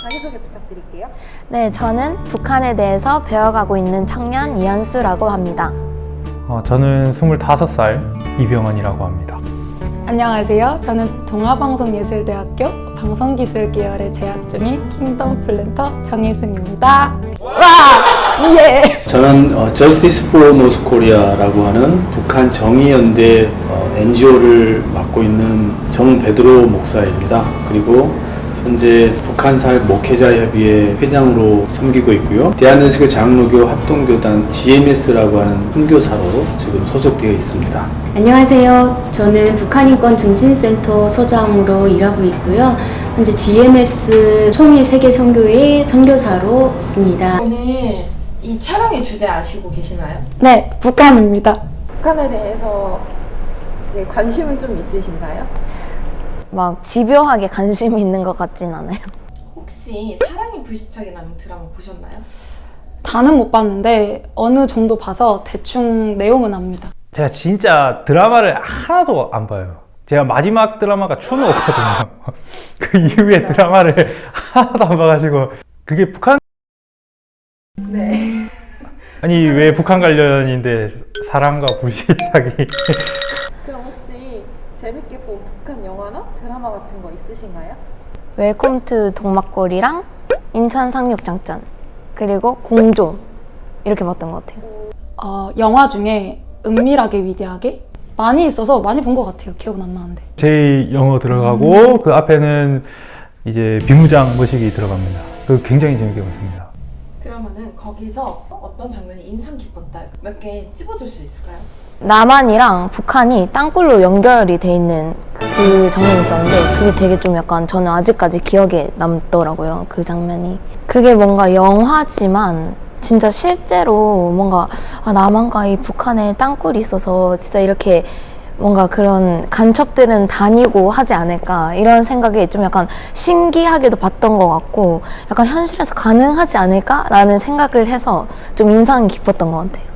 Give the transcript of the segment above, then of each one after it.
자기소개 부탁드릴게요. 네, 저는 북한에 대해서 배워가고 있는 청년 이현수라고 합니다. 저는 25살 이병헌이라고 합니다. 안녕하세요. 저는 동아방송예술대학교 방송기술 계열에 재학 중인 킹덤 플랜터 정혜승입니다. 와! 예! 저는 Justice for North Korea라고 하는 북한 정의연대 NGO를 맡고 있는 정베드로 목사입니다. 그리고 현재 북한사회 목회자협의회 회장으로 섬기고 있고요. 대한연수교 장로교 합동교단 GMS라고 하는 선교사로 지금 소속되어 있습니다. 안녕하세요. 저는 북한인권증진센터 소장으로 일하고 있고요. 현재 GMS 총회 세계선교회 선교사로 있습니다. 오늘 이 촬영의 주제 아시고 계시나요? 네, 북한입니다. 북한에 대해서 관심은 좀 있으신가요? 막 집요하게 관심이 있는 것 같진 않아요. 혹시 사랑이 불시착이라는 드라마 보셨나요? 다는 못 봤는데 어느 정도 봐서 대충 내용은 압니다. 제가 진짜 드라마를 하나도 안 봐요. 제가 마지막 드라마가 추노거든요. 그 이후에 드라마를 하나도 안 봐가지고 그게 북한? 네. 아니 왜 북한 관련인데 사랑과 불시착이 그럼 혹시 재밌게 본 북한 영화나 드라마 같은 거 있으신가요? 웰컴 투 동막골이랑 인천 상륙작전 그리고 공조 이렇게 봤던 것 같아요. 영화 중에 은밀하게 위대하게 많이 있어서 많이 본 것 같아요. 기억은 안 나는데. 제 영어 들어가고 그 앞에는 이제 비무장 모시기 들어갑니다. 그 굉장히 재밌게 봤습니다. 그러면은 거기서 어떤 장면이 인상 깊었다 몇 개 찝어줄 수 있을까요? 남한이랑 북한이 땅굴로 연결이 돼 있는 그 장면이 있었는데 그게 되게 좀 약간 저는 아직까지 기억에 남더라고요. 그 장면이. 그게 뭔가 영화지만 진짜 실제로 뭔가 남한과 이 북한에 땅굴이 있어서 진짜 이렇게 뭔가 그런 간첩들은 다니고 하지 않을까 이런 생각에 좀 약간 신기하게도 봤던 것 같고 약간 현실에서 가능하지 않을까라는 생각을 해서 좀 인상이 깊었던 것 같아요.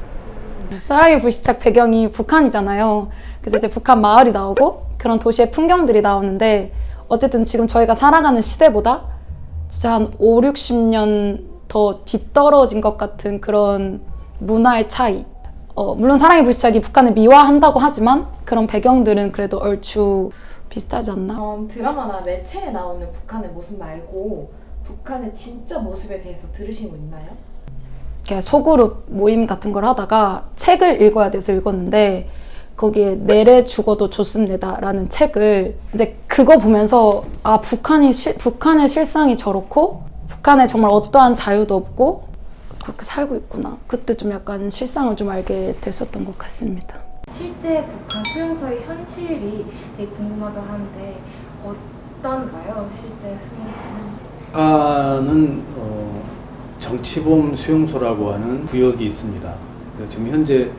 사랑의 불시착 배경이 북한이잖아요. 그래서 이제 북한 마을이 나오고 그런 도시의 풍경들이 나오는데 어쨌든 지금 저희가 살아가는 시대보다 진짜 한 5, 60년 더 뒤떨어진 것 같은 그런 문화의 차이. 물론 사랑의 불시착이 북한을 미화한다고 하지만 그런 배경들은 그래도 얼추 비슷하지 않나? 드라마나 매체에 나오는 북한의 모습 말고 북한의 진짜 모습에 대해서 들으신 거 있나요? 이렇게 소그룹 모임 같은 걸 하다가 책을 읽어야 돼서 읽었는데 거기에 내래 죽어도 좋습니다라는 책을 이제 그거 보면서 북한의 실상이 저렇고 북한에 정말 어떠한 자유도 없고 그렇게 살고 있구나. 그때 좀 약간 실상을 좀 알게 됐었던 것 같습니다. 실제 북한 수용소의 현실이 되게 궁금하다 하는데 어떤가요? 실제 수용소는? 북한은 정치범 수용소라고 하는 구역이 있습니다. 지금 현재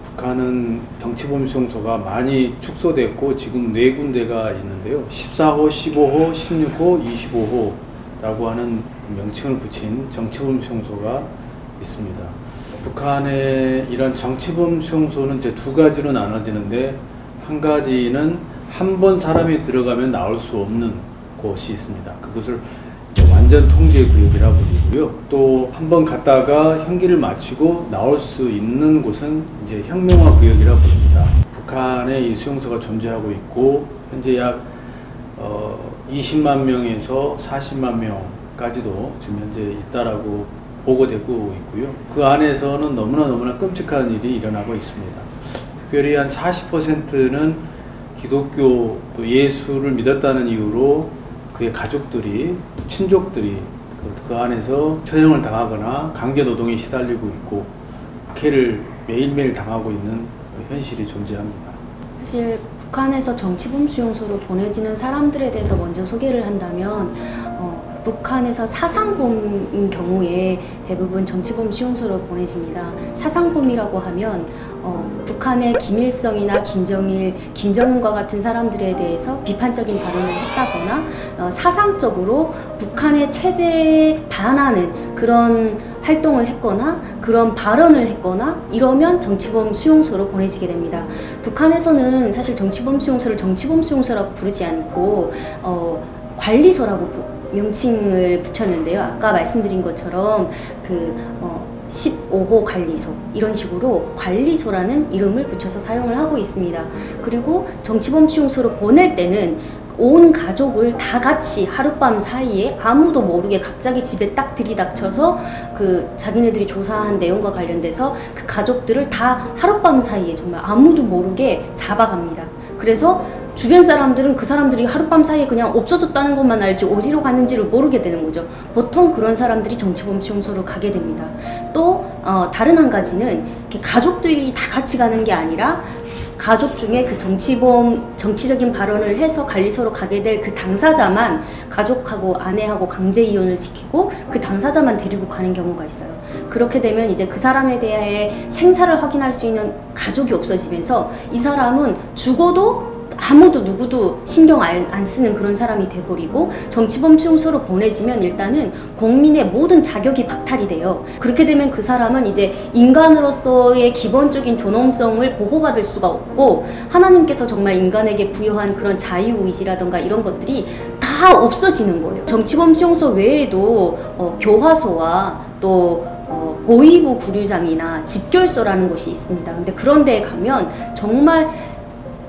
북한은 정치범 수용소가 많이 축소됐고 지금 4군데가 있는데요. 14호, 15호, 16호, 25호라고 하는 명칭을 붙인 정치범 수용소가 있습니다. 북한의 이런 정치범 수용소는 이제 두 가지로 나눠지는데 한 가지는 한 번 사람이 들어가면 나올 수 없는 곳이 있습니다. 그것을 완전 통제 구역이라고 부르고요. 또 한 번 갔다가 형기를 마치고 나올 수 있는 곳은 이제 혁명화 구역이라고 부릅니다. 북한에 이 수용소가 존재하고 있고 현재 약 20만 명에서 40만 명까지도 지금 현재 있다라고 보고되고 있고요. 그 안에서는 너무나 끔찍한 일이 일어나고 있습니다. 특별히 한 40%는 기독교 또 예수를 믿었다는 이유로 그의 가족들이 또 친족들이 그 안에서 처형을 당하거나 강제 노동에 시달리고 있고 박해를 매일매일 당하고 있는 현실이 존재합니다. 사실 북한에서 정치범 수용소로 보내지는 사람들에 대해서 먼저 소개를 한다면 북한에서 사상범인 경우에 대부분 정치범 수용소로 보내집니다. 사상범이라고 하면 북한의 김일성이나 김정일, 김정은과 같은 사람들에 대해서 비판적인 발언을 했다거나 사상적으로 북한의 체제에 반하는 그런 활동을 했거나 그런 발언을 했거나 이러면 정치범 수용소로 보내지게 됩니다. 북한에서는 사실 정치범 수용소를 정치범 수용소라고 부르지 않고 관리소라고 명칭을 붙였는데요. 아까 말씀드린 것처럼 15호 관리소 이런 식으로 관리소라는 이름을 붙여서 사용을 하고 있습니다. 그리고 정치범 수용소로 보낼 때는 온 가족을 다 같이 하룻밤 사이에 아무도 모르게 갑자기 집에 딱 들이닥쳐서 자기네들이 조사한 내용과 관련돼서 그 가족들을 다 하룻밤 사이에 정말 아무도 모르게 잡아갑니다. 그래서 주변 사람들은 그 사람들이 하룻밤 사이에 그냥 없어졌다는 것만 알지 어디로 갔는지를 모르게 되는 거죠. 보통 그런 사람들이 정치범 수용소로 가게 됩니다. 또 다른 한 가지는 이렇게 가족들이 다 같이 가는 게 아니라 가족 중에 그 정치적인 발언을 해서 관리소로 가게 될 그 당사자만 가족하고 아내하고 강제 이혼을 시키고 그 당사자만 데리고 가는 경우가 있어요. 그렇게 되면 이제 그 사람에 대해 생사를 확인할 수 있는 가족이 없어지면서 이 사람은 죽어도 아무도 누구도 신경 안 쓰는 그런 사람이 돼버리고 정치범 수용소로 보내지면 일단은 국민의 모든 자격이 박탈이 돼요. 그렇게 되면 그 사람은 이제 인간으로서의 기본적인 존엄성을 보호받을 수가 없고 하나님께서 정말 인간에게 부여한 그런 자유의지라던가 이런 것들이 다 없어지는 거예요. 정치범 수용소 외에도 교화소와 또 보위부 구류장이나 집결소라는 곳이 있습니다. 근데 그런 데에 가면 정말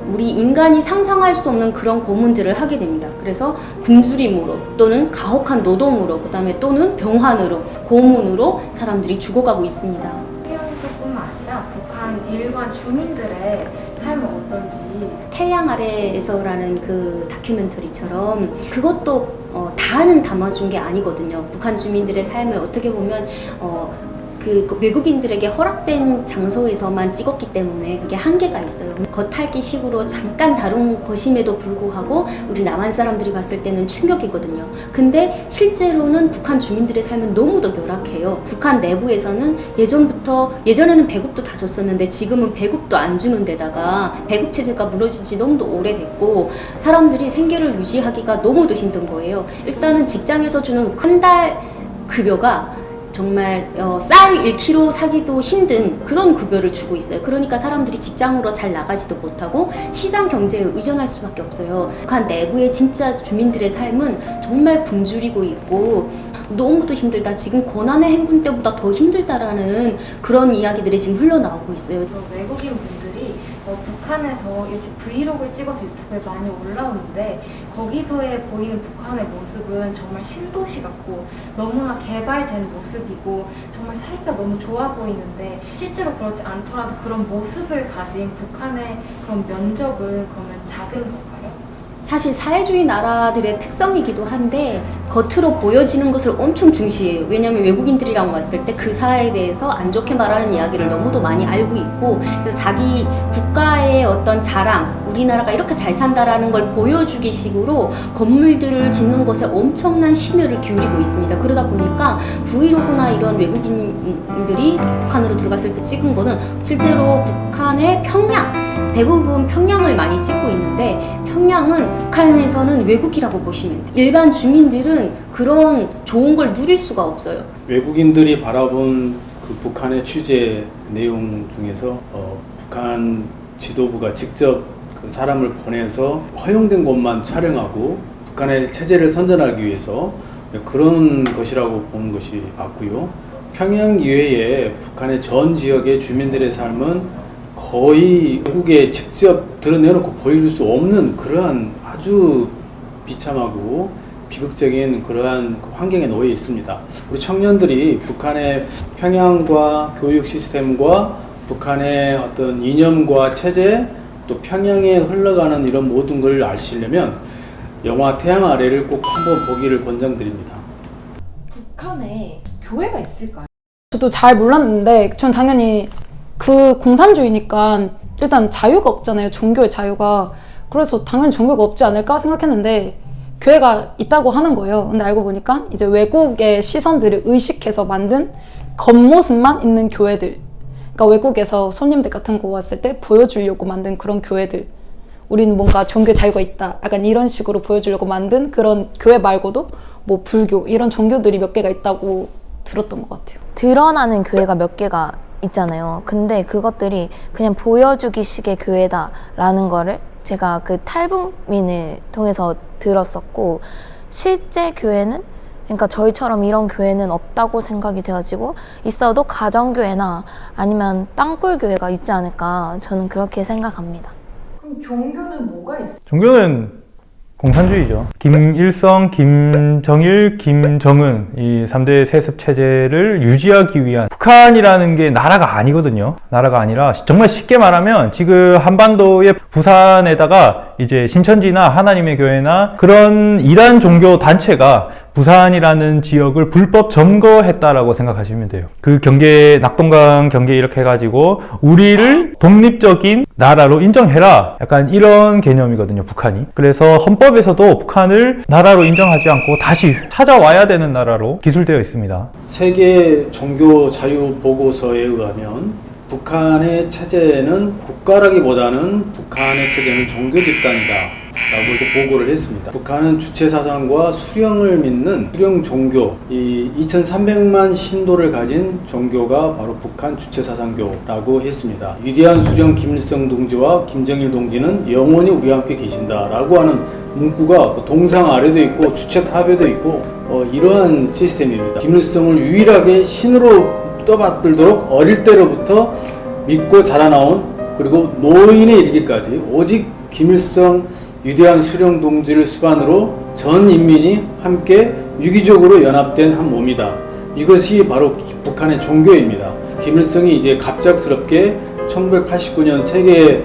우리 인간이 상상할 수 없는 그런 고문들을 하게 됩니다. 그래서 굶주림으로 또는 가혹한 노동으로 그다음에 또는 병환으로 고문으로 사람들이 죽어가고 있습니다. 수용소뿐만 아니라 북한 일반 주민들의 삶은 어떤지 태양 아래에서라는 그 다큐멘터리처럼 그것도 다는 담아준 게 아니거든요. 북한 주민들의 삶을 어떻게 보면 그 외국인들에게 허락된 장소에서만 찍었기 때문에 그게 한계가 있어요. 겉핥기식으로 잠깐 다룬 것임에도 불구하고 우리 남한 사람들이 봤을 때는 충격이거든요. 근데 실제로는 북한 주민들의 삶은 너무도 열악해요. 북한 내부에서는 예전에는 배급도 다 줬었는데 지금은 배급도 안 주는 데다가 배급 체제가 무너진 지 너무도 오래됐고 사람들이 생계를 유지하기가 너무도 힘든 거예요. 일단은 직장에서 주는 한 달 급여가 정말 쌀 1kg 사기도 힘든 그런 급여를 주고 있어요. 그러니까 사람들이 직장으로 잘 나가지도 못하고 시장 경제에 의존할 수밖에 없어요. 북한 내부의 진짜 주민들의 삶은 정말 굶주리고 있고 너무도 힘들다. 지금 고난의 행군 때보다 더 힘들다라는 그런 이야기들이 지금 흘러나오고 있어요. 외국인 분들이 북한에서 이렇게 브이로그를 찍어서 유튜브에 많이 올라오는데 거기서의 보이는 북한의 모습은 정말 신도시 같고 너무나 개발된 모습이고 정말 살기가 너무 좋아 보이는데 실제로 그렇지 않더라도 그런 모습을 가진 북한의 그런 면적은 그러면 작은 건가요? 사실 사회주의 나라들의 특성이기도 한데 겉으로 보여지는 것을 엄청 중시해요. 왜냐하면 외국인들이랑 왔을 때 그 사회에 대해서 안 좋게 말하는 이야기를 너무도 많이 알고 있고 그래서 자기 국가의 어떤 자랑, 우리나라가 이렇게 잘 산다라는 걸 보여주기 식으로 건물들을 짓는 것에 엄청난 심혈을 기울이고 있습니다. 그러다 보니까 브이로그나 이런 외국인들이 북한으로 들어갔을 때 찍은 거는 실제로 북한의 대부분 평양을 많이 찍고 있는데 평양은 북한에서는 외국이라고 보시면 돼요. 일반 주민들은 그런 좋은 걸 누릴 수가 없어요. 외국인들이 바라본 그 북한의 취재 내용 중에서 북한 지도부가 직접 그 사람을 보내서 허용된 곳만 촬영하고 북한의 체제를 선전하기 위해서 그런 것이라고 보는 것이 맞고요. 평양 이외에 북한의 전 지역의 주민들의 삶은 거의 외국에 직접 드러내놓고 보여줄 수 없는 그러한 아주 비참하고 비극적인 그러한 환경에 놓여 있습니다. 우리 청년들이 북한의 평양과 교육 시스템과 북한의 어떤 이념과 체제 또 평양에 흘러가는 이런 모든 걸 아시려면 영화 태양 아래를 꼭 한번 보기를 권장드립니다. 북한에 교회가 있을까요? 저도 잘 몰랐는데 전 당연히 그 공산주의니까 일단 자유가 없잖아요. 종교의 자유가. 그래서 당연히 종교가 없지 않을까 생각했는데 교회가 있다고 하는 거예요. 근데 알고 보니까 이제 외국의 시선들을 의식해서 만든 겉모습만 있는 교회들. 그러니까 외국에서 손님들 같은 거 왔을 때 보여주려고 만든 그런 교회들. 우리는 뭔가 종교의 자유가 있다. 약간 이런 식으로 보여주려고 만든 그런 교회 말고도 뭐 불교 이런 종교들이 몇 개가 있다고 들었던 것 같아요. 드러나는 교회가 몇 개가 있잖아요. 근데 그것들이 그냥 보여주기 식의 교회다라는 거를 제가 그 탈북민을 통해서 들었었고 실제 교회는 그러니까 저희처럼 이런 교회는 없다고 생각이 되어지고 있어도 가정교회나 아니면 땅굴교회가 있지 않을까 저는 그렇게 생각합니다. 그럼 종교는 뭐가 있어요? 종교는 공산주의죠. 김일성, 김정일, 김정은 이 3대 세습 체제를 유지하기 위한 북한이라는 게 나라가 아니거든요. 나라가 아니라 정말 쉽게 말하면 지금 한반도의 부산에다가 이제 신천지나 하나님의 교회나 그런 이단 종교 단체가 부산이라는 지역을 불법 점거했다라고 생각하시면 돼요. 그 경계, 낙동강 경계 이렇게 해가지고 우리를 독립적인 나라로 인정해라. 약간 이런 개념이거든요, 북한이. 그래서 헌법에서도 북한을 나라로 인정하지 않고 다시 찾아와야 되는 나라로 기술되어 있습니다. 세계 종교 자유 보고서에 의하면 북한의 체제는 국가라기보다는 북한의 체제는 종교 집단이다 라고 보고를 했습니다. 북한은 주체 사상과 수령을 믿는 수령 종교, 이 2300만 신도를 가진 종교가 바로 북한 주체 사상교라고 했습니다. 위대한 수령 김일성 동지와 김정일 동지는 영원히 우리와 함께 계신다라고 하는 문구가 동상 아래도 있고 주체 탑에도 있고 이러한 시스템입니다. 김일성을 유일하게 신으로 떠받들도록 어릴 때로부터 믿고 자라나온, 그리고 노인에 이르기까지 오직 김일성 위대한 수령 동지를 수반으로 전 인민이 함께 유기적으로 연합된 한 몸이다. 이것이 바로 북한의 종교입니다. 김일성이 이제 갑작스럽게 1989년 세계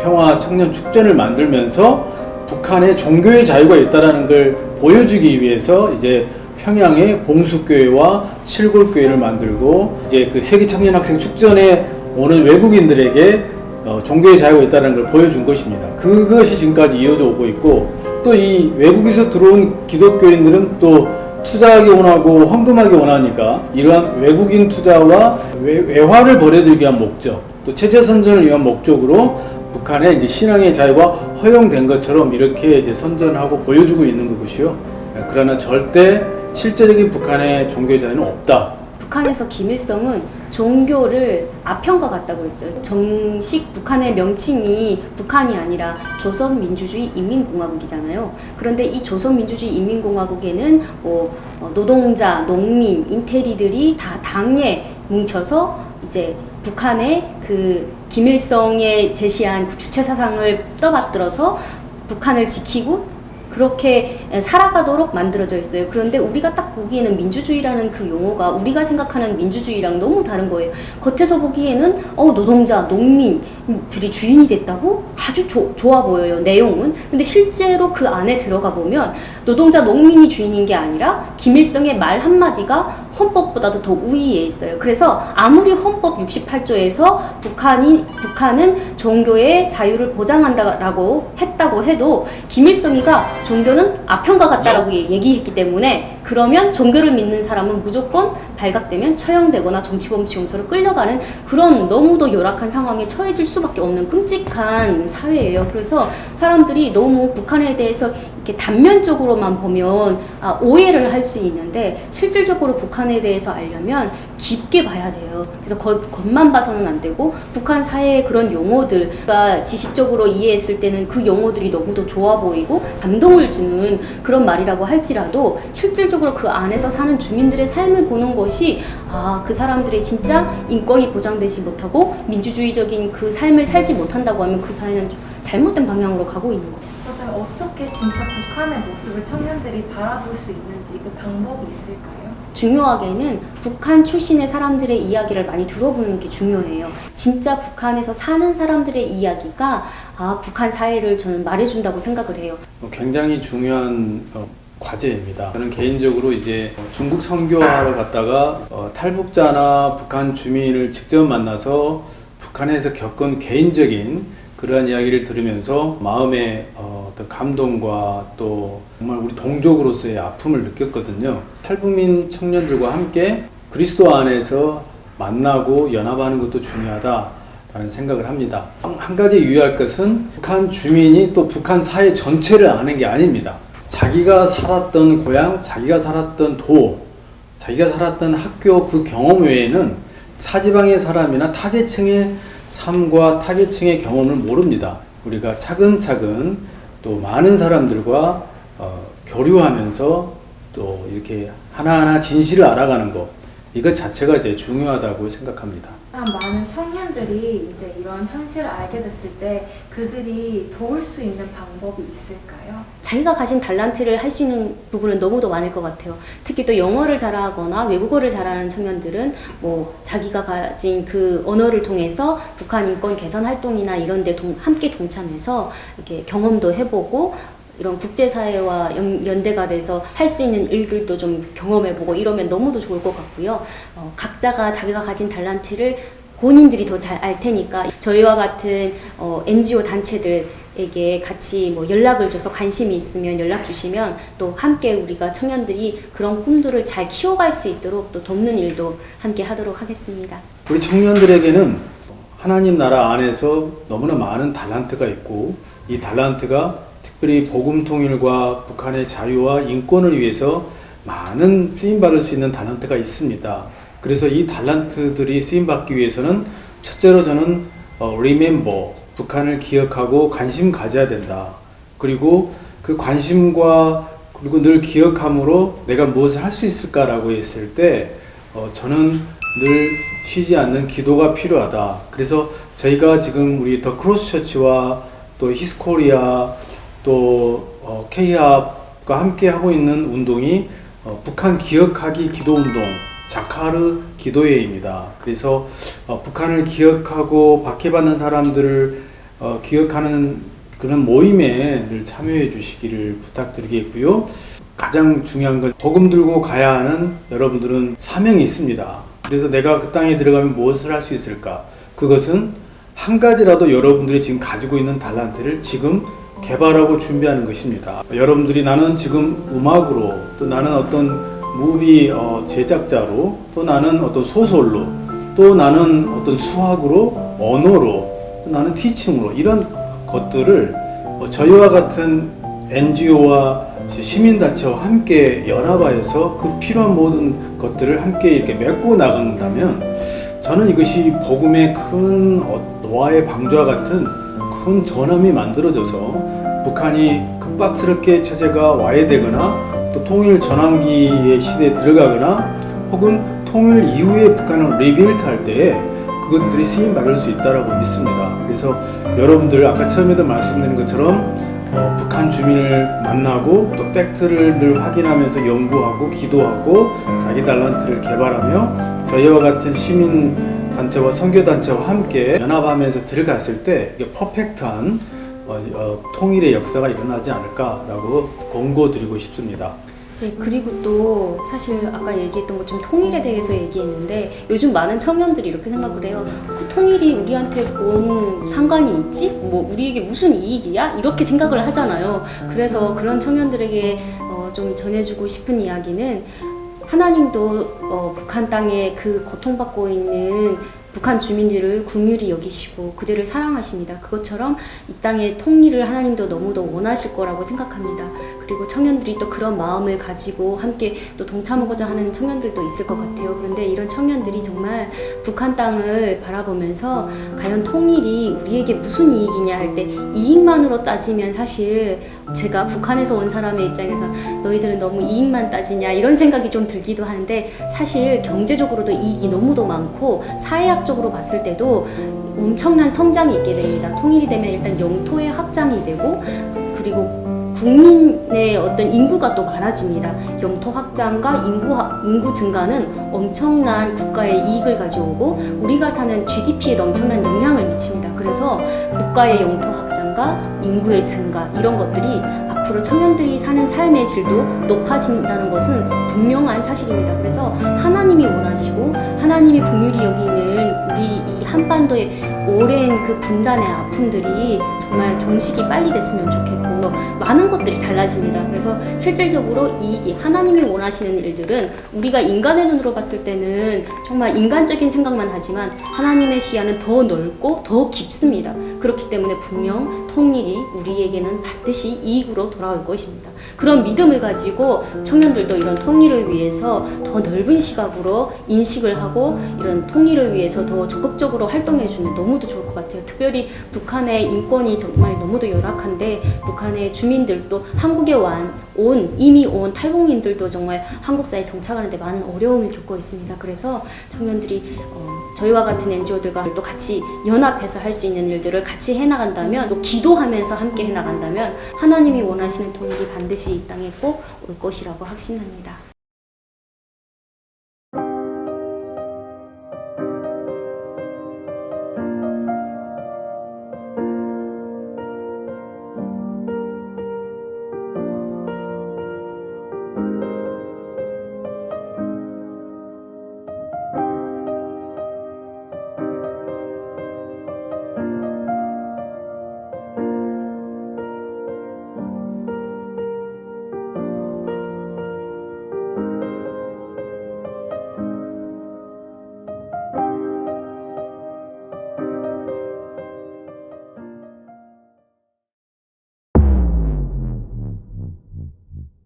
평화 청년 축전을 만들면서 북한에 종교의 자유가 있다라는 걸 보여주기 위해서 이제 평양에 봉수교회와 칠골교회를 만들고 이제 그 세계 청년 학생 축전에 오는 외국인들에게 종교의 자유가 있다는 걸 보여준 것입니다. 그것이 지금까지 이어져 오고 있고, 또 이 외국에서 들어온 기독교인들은 또 투자하기 원하고 헌금하기 원하니까 이러한 외국인 투자와 외화를 벌여들기 위한 목적, 또 체제 선전을 위한 목적으로 북한의 이제 신앙의 자유가 허용된 것처럼 이렇게 이제 선전하고 보여주고 있는 것이요. 그러나 절대 실제적인 북한의 종교의 자유는 없다. 북한에서 김일성은 종교를 아편과 같다고 했어요. 정식 북한의 명칭이 북한이 아니라 조선민주주의 인민공화국이잖아요. 그런데 이 조선민주주의 인민공화국에는 노동자, 농민, 인테리들이 다 당에 뭉쳐서 이제 북한의 그 김일성의 제시한 그 주체 사상을 떠받들어서 북한을 지키고 그렇게 살아가도록 만들어져 있어요. 그런데 우리가 딱 보기에는 민주주의라는 그 용어가 우리가 생각하는 민주주의랑 너무 다른 거예요. 겉에서 보기에는 노동자, 농민들이 주인이 됐다고? 아주 좋아 보여요, 내용은. 근데 실제로 그 안에 들어가 보면 노동자, 농민이 주인인 게 아니라 김일성의 말 한마디가 헌법보다도 더 우위에 있어요. 그래서 아무리 헌법 68조에서 북한은 종교의 자유를 보장한다라고 했다고 해도 김일성이가 종교는 아편과 같다라고 얘기했기 때문에 그러면 종교를 믿는 사람은 무조건 발각되면 처형되거나 정치범죄 용서로 끌려가는 그런 너무도 열악한 상황에 처해질 수밖에 없는 끔찍한 사회예요. 그래서 사람들이 너무 북한에 대해서 이렇게 단면적으로만 보면 오해를 할 수 있는데 실질적으로 북한에 대해서 알려면 깊게 봐야 돼요. 그래서 겉만 봐서는 안 되고 북한 사회의 그런 용어들과 지식적으로 이해했을 때는 그 용어들이 너무도 좋아 보이고 감동을 주는 그런 말이라고 할지라도 실질적으로 그 안에서 사는 주민들의 삶을 보는 것이 그 사람들의 진짜 인권이 보장되지 못하고 민주주의적인 그 삶을 살지 못한다고 하면 그 사회는 좀 잘못된 방향으로 가고 있는 거예요. 그렇다면 어떻게 진짜 북한의 모습을 청년들이 바라볼 수 있는지 그 방법이 있을까요? 중요하게는 북한 출신의 사람들의 이야기를 많이 들어보는 게 중요해요. 진짜 북한에서 사는 사람들의 이야기가 북한 사회를 저는 말해준다고 생각을 해요. 굉장히 중요한 과제입니다. 저는 개인적으로 이제 중국 선교하러 갔다가 탈북자나 북한 주민을 직접 만나서 북한에서 겪은 개인적인 그러한 이야기를 들으면서 마음의 어떤 감동과 또 정말 우리 동족으로서의 아픔을 느꼈거든요. 탈북민 청년들과 함께 그리스도 안에서 만나고 연합하는 것도 중요하다라는 생각을 합니다. 한 가지 유의할 것은 북한 주민이 또 북한 사회 전체를 아는 게 아닙니다. 자기가 살았던 고향, 자기가 살았던 도, 자기가 살았던 학교 그 경험 외에는 사지방의 사람이나 타계층의 삶과 타계층의 경험을 모릅니다. 우리가 차근차근 또 많은 사람들과 교류하면서 또 이렇게 하나하나 진실을 알아가는 것, 이것 자체가 이제 중요하다고 생각합니다. 많은 청년들이 이제 이런 현실을 알게 됐을 때 그들이 도울 수 있는 방법이 있을까요? 자기가 가진 달란트를 할 수 있는 부분은 너무도 많을 것 같아요. 특히 또 영어를 잘하거나 외국어를 잘하는 청년들은 뭐 자기가 가진 그 언어를 통해서 북한 인권 개선 활동이나 이런 데 함께 동참해서 이렇게 경험도 해보고 이런 국제사회와 연대가 돼서 할 수 있는 일들도 좀 경험해보고 이러면 너무도 좋을 것 같고요. 각자가 자기가 가진 달란트를 본인들이 더 잘 알 테니까 저희와 같은 NGO 단체들에게 같이 뭐 연락을 줘서 관심이 있으면 연락 주시면 또 함께 우리가 청년들이 그런 꿈들을 잘 키워갈 수 있도록 또 돕는 일도 함께 하도록 하겠습니다. 우리 청년들에게는 하나님 나라 안에서 너무나 많은 달란트가 있고 이 달란트가 특별히 복음 통일과 북한의 자유와 인권을 위해서 많은 쓰임받을 수 있는 달란트가 있습니다. 그래서 이 달란트들이 쓰임받기 위해서는 첫째로 저는 remember, 북한을 기억하고 관심 가져야 된다. 그리고 그 관심과 그리고 늘 기억함으로 내가 무엇을 할 수 있을까라고 했을 때 저는 늘 쉬지 않는 기도가 필요하다. 그래서 저희가 지금 우리 더 크로스 처치와 또 히스코리아 또 K합과 함께 하고 있는 운동이 북한 기억하기 기도운동 자카르 기도회입니다. 그래서 북한을 기억하고 박해받는 사람들을 기억하는 그런 모임에 늘 참여해 주시기를 부탁드리겠고요. 가장 중요한 건 복음 들고 가야 하는 여러분들은 사명이 있습니다. 그래서 내가 그 땅에 들어가면 무엇을 할 수 있을까? 그것은 한 가지라도 여러분들이 지금 가지고 있는 달란트를 지금 개발하고 준비하는 것입니다. 여러분들이 나는 지금 음악으로 또 나는 어떤 무비 제작자로 또 나는 어떤 소설로 또 나는 어떤 수학으로 언어로 또 나는 티칭으로 이런 것들을 저희와 같은 NGO와 시민단체와 함께 연합하여서 그 필요한 모든 것들을 함께 이렇게 메꿔 나간다면 저는 이것이 복음의 큰 노아의 방주와 같은 큰 전함이 만들어져서 북한이 급박스럽게 체제가 와해되거나 또 통일 전환기의 시대에 들어가거나 혹은 통일 이후에 북한을 리빌트 할 때에 그것들이 쓰임받을 수 있다고 믿습니다. 그래서 여러분들 아까 처음에도 말씀드린 것처럼 북한 주민을 만나고 또 팩트를 늘 확인하면서 연구하고 기도하고 자기 달란트를 개발하며 저희와 같은 시민 단체와 선교 단체와 함께 연합하면서 들어갔을 때 이게 퍼펙트한 통일의 역사가 일어나지 않을까라고 권고드리고 싶습니다. 네, 그리고 또 사실 아까 얘기했던 것처럼 통일에 대해서 얘기했는데 요즘 많은 청년들이 이렇게 생각을 해요. 그 통일이 우리한테 뭔 상관이 있지? 뭐 우리에게 무슨 이익이야? 이렇게 생각을 하잖아요. 그래서 그런 청년들에게 좀 전해주고 싶은 이야기는 하나님도 북한 땅에 그 고통받고 있는 북한 주민들을 긍휼히 여기시고 그들을 사랑하십니다. 그것처럼 이 땅의 통일을 하나님도 너무도 원하실 거라고 생각합니다. 그리고 청년들이 또 그런 마음을 가지고 함께 또 동참하고자 하는 청년들도 있을 것 같아요. 그런데 이런 청년들이 정말 북한 땅을 바라보면서 과연 통일이 우리에게 무슨 이익이냐 할 때 이익만으로 따지면 사실 제가 북한에서 온 사람의 입장에서 너희들은 너무 이익만 따지냐 이런 생각이 좀 들기도 하는데 사실 경제적으로도 이익이 너무도 많고 사회학적으로 봤을 때도 엄청난 성장이 있게 됩니다. 통일이 되면 일단 영토의 확장이 되고 그리고 국민의 어떤 인구가 또 많아집니다. 영토 확장과 인구 증가는 엄청난 국가의 이익을 가져오고 우리가 사는 GDP에도 엄청난 영향을 미칩니다. 그래서 국가의 영토 확장과 인구의 증가 이런 것들이 앞으로 청년들이 사는 삶의 질도 높아진다는 것은 분명한 사실입니다. 그래서 하나님이 원하시고 하나님이 긍휼히 여기는 우리 이 한반도의 오랜 그 분단의 아픔들이 정말 종식이 빨리 됐으면 좋겠고 많은 것들이 달라집니다. 그래서 실질적으로 이익이 하나님이 원하시는 일들은 우리가 인간의 눈으로 봤을 때는 정말 인간적인 생각만 하지만 하나님의 시야는 더 넓고 더 깊습니다. 그렇기 때문에 분명 통일이 우리에게는 반드시 이익으로 돌아올 것입니다. 그런 믿음을 가지고 청년들도 이런 통일을 위해서 더 넓은 시각으로 인식을 하고 이런 통일을 위해서 더 적극적으로 활동해주면 너무도 좋을 것 같아요. 특별히 북한의 인권이 정말 너무도 열악한데 북한의 주민들도 한국에 이미 온 탈북민들도 정말 한국 사회에 정착하는데 많은 어려움을 겪고 있습니다. 그래서 청년들이 저희와 같은 NGO들과 또 같이 연합해서 할 수 있는 일들을 같이 해나간다면, 또 기도하면서 함께 해나간다면 하나님이 원하시는 통일이 반드시 이 땅에 꼭 올 것이라고 확신합니다.